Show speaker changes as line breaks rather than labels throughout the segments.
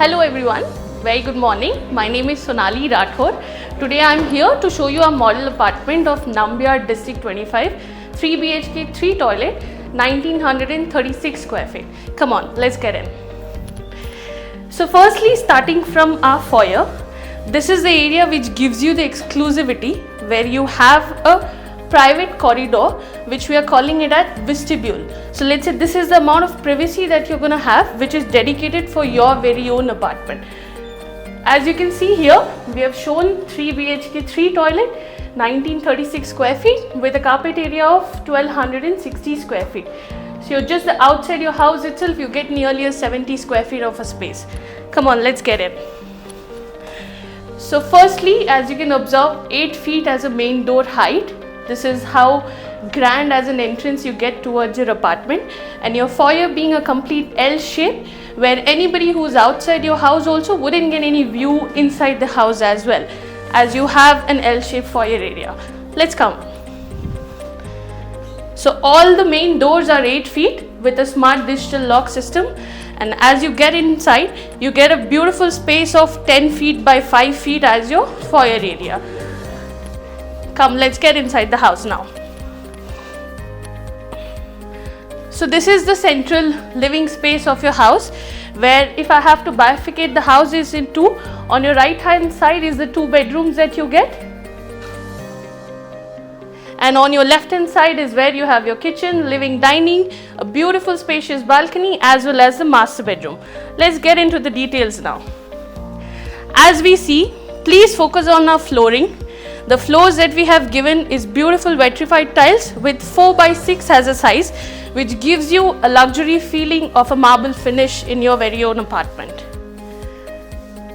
Hello everyone, very good morning. My name is Sonali Rathore. Today I am here to show you a model apartment of Nambiar District 25, 3 BHK, 3 toilet, 1936 square feet. Come on, let's get in. So firstly, starting from our foyer, this is the area which gives you the exclusivity where you have a private corridor which we are calling it as vestibule. So let's say this is the amount of privacy that you're going to have which is dedicated for your very own apartment. As you can see here, we have shown 3 BHK 3 toilet, 1936 square feet with a carpet area of 1260 square feet. So you're just outside your house itself, you get nearly a 70 square feet of a space. Come on, let's get in. So firstly, as you can observe, 8 feet as a main door height. This is how grand as an entrance you get towards your apartment, and your foyer being a complete L shape where anybody who's outside your house also wouldn't get any view inside the house as well, as you have an L shaped foyer area. Let's come. So all the main doors are 8 feet with a smart digital lock system, and as you get inside you get a beautiful space of 10 feet by 5 feet as your foyer area. Come, let's get inside the house now. So this is the central living space of your house, where if I have to bifurcate the house is in two. On your right hand side is the 2 bedrooms that you get, and on your left hand side is where you have your kitchen, living, dining, a beautiful spacious balcony as well as the master bedroom. Let's get into the details now. As we see, please focus on our flooring. The floors that we have given is beautiful vitrified tiles with 4 by 6 as a size, which gives you a luxury feeling of a marble finish in your very own apartment.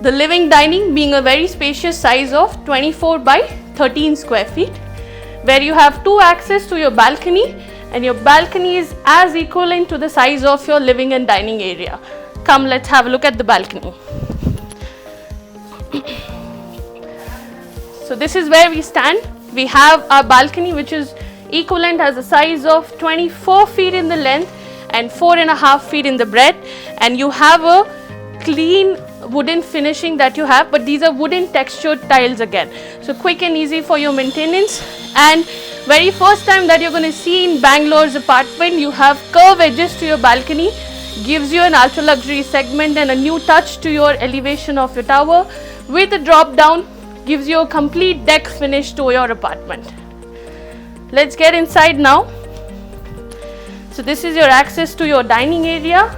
The living dining being a very spacious size of 24 by 13 square feet, where you have 2 access to your balcony, and your balcony is as equivalent to the size of your living and dining area. Come, let's have a look at the balcony. So this is where we stand. We have our balcony which is equivalent as a size of 24 feet in the length and 4.5 feet in the breadth, and you have a clean wooden finishing that you have, but these are wooden textured tiles again, so quick and easy for your maintenance. And very first time that you're going to see in Bangalore's apartment, you have curved edges to your balcony, gives you an ultra luxury segment and a new touch to your elevation of your tower. With a drop down, gives you a complete deck finish to your apartment. Let's get inside now. So this is your access to your dining area,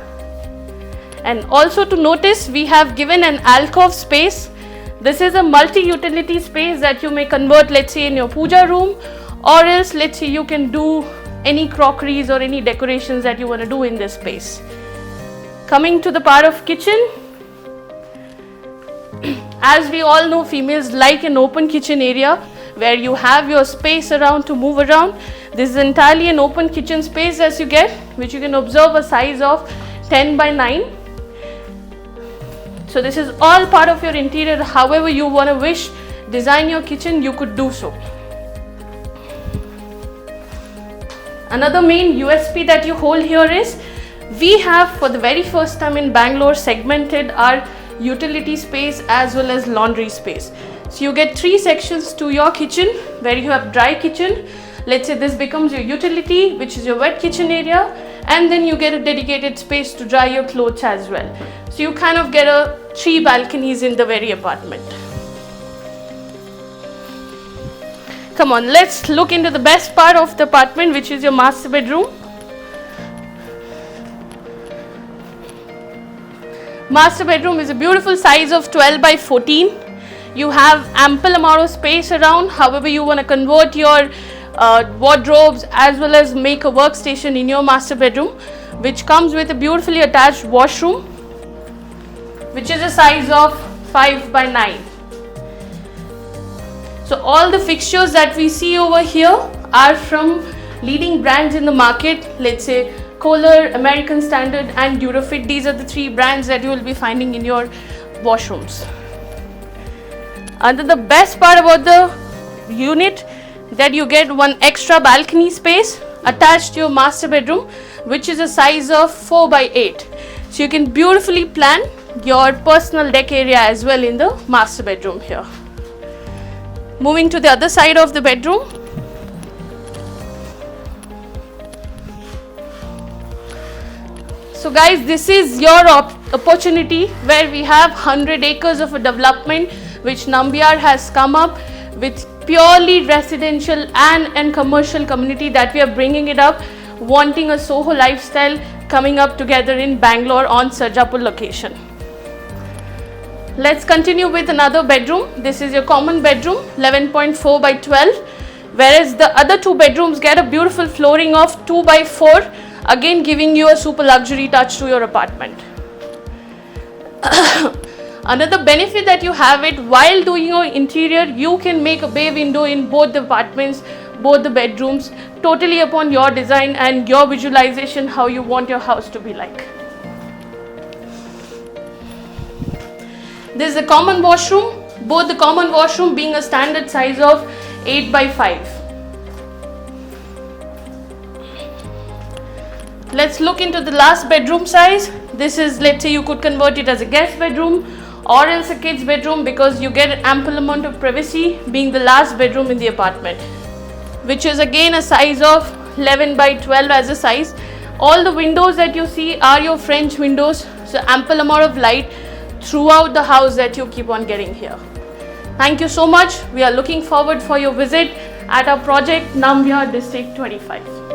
and also to notice we have given an alcove space. This is a multi-utility space that you may convert, let's say, in your puja room, or else let's say you can do any crockeries or any decorations that you want to do in this space. Coming to the part of kitchen, as we all know, females like an open kitchen area where you have your space around to move around. This is entirely an open kitchen space as you get, which you can observe a size of 10 by 9. So this is all part of your interior. However you want to wish, design your kitchen, you could do so. Another main USP that you hold here is we have, for the very first time in Bangalore, segmented our utility space as well as laundry space. So you get 3 sections to your kitchen, where you have dry kitchen. Let's say this becomes your utility, which is your wet kitchen area, and then you get a dedicated space to dry your clothes as well. So you kind of get 3 balconies in the very apartment. Come on, let's look into the best part of the apartment, which is your master bedroom. Master bedroom is a beautiful size of 12 by 14. You have ample amount of space around. However you want to convert your wardrobes as well as make a workstation in your master bedroom, which comes with a beautifully attached washroom, which is a size of 5 by 9. So all the fixtures that we see over here are from leading brands in the market. Let's say Kohler, American Standard and Durafit. These are the 3 brands that you will be finding in your washrooms. And the best part about the unit, that you get one extra balcony space attached to your master bedroom, which is a size of 4 by 8. So you can beautifully plan your personal deck area as well in the master bedroom here. Moving to the other side of the bedroom. So guys, this is your opportunity where we have 100 acres of a development which Nambiar has come up with, purely residential and commercial community that we are bringing it up, wanting a Soho lifestyle coming up together in Bangalore on Sarjapur location. Let's continue with another bedroom. This is your common bedroom, 11.4 by 12, whereas the other two bedrooms get a beautiful flooring of 2 by 4, again giving you a super luxury touch to your apartment. Another benefit that you have it, while doing your interior, you can make a bay window in both the apartments, both the bedrooms, totally upon your design and your visualization how you want your house to be like. This is the common washroom, both the common washroom being a standard size of 8 by 5. Let's look into the last bedroom size. This is, let's say you could convert it as a guest bedroom or else a kid's bedroom, because you get an ample amount of privacy being the last bedroom in the apartment, which is again a size of 11 by 12 as a size. All the windows that you see are your French windows, so ample amount of light throughout the house that you keep on getting here. Thank you so much. We are looking forward for your visit at our project Nambiar District 25.